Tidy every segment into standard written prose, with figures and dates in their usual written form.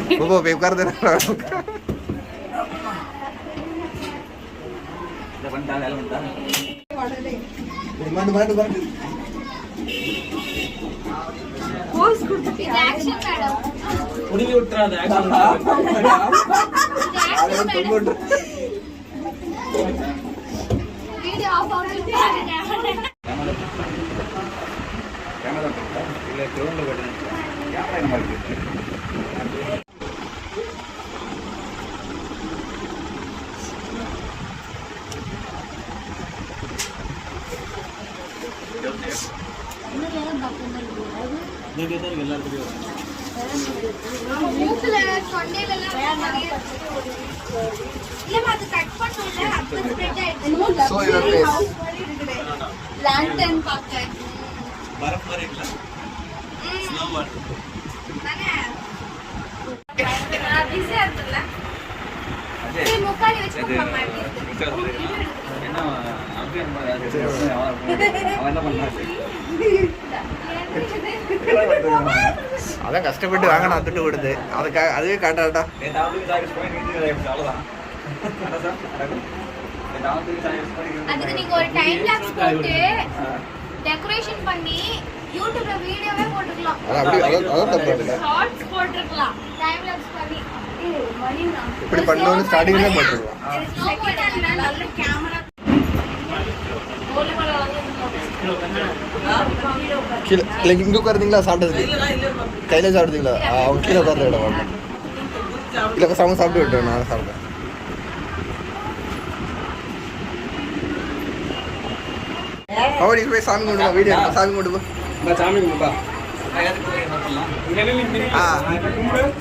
போ உட்கார்ந்து முடிவு விட்டுறாது அதான் கஷ்டப்பட்டு வாங்க நான் துட்டு கொடுத்து அதுக்காக அதுவே காட்டாட்டா. அதுக்கு நீங்க ஒரு டைம் லாப்ஸ் போட்டு டெக்கரேஷன் பண்ணி யூடியூப்ல வீடியோவே போட்டுக்கலாம். ஷார்ட்ஸ் போட்டுக்கலாம் டைம் லாப்ஸ் பண்ணி. இப்படி பண்ணனும் ஸ்டார்டிங்ல போட்டுக்கலாம். நல்ல கேமரா கீழே இல்லை இங்கே உட்காருந்தீங்களா சாப்பிட்டதுக்கு கையில் சாப்பிடுறீங்களா அவங்க கீழே உட்கார்ந்து விட மாட்டேன் இல்லை சாமி சாப்பிட்டு விட்டுறேன் நான் சாப்பிட்டேன். அவனுக்கு போய் சாமி கொண்டு போ வீடியோ சாமி கொண்டு போ சாமி கும்பிடுப்பா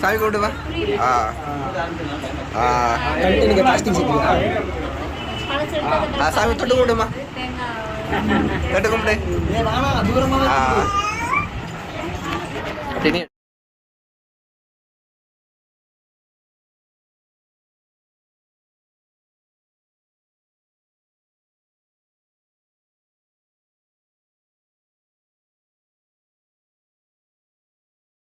சாமி கொண்டு போ சாமி தொட்டு கொண்டுமா தொட்டு கும்பிடு.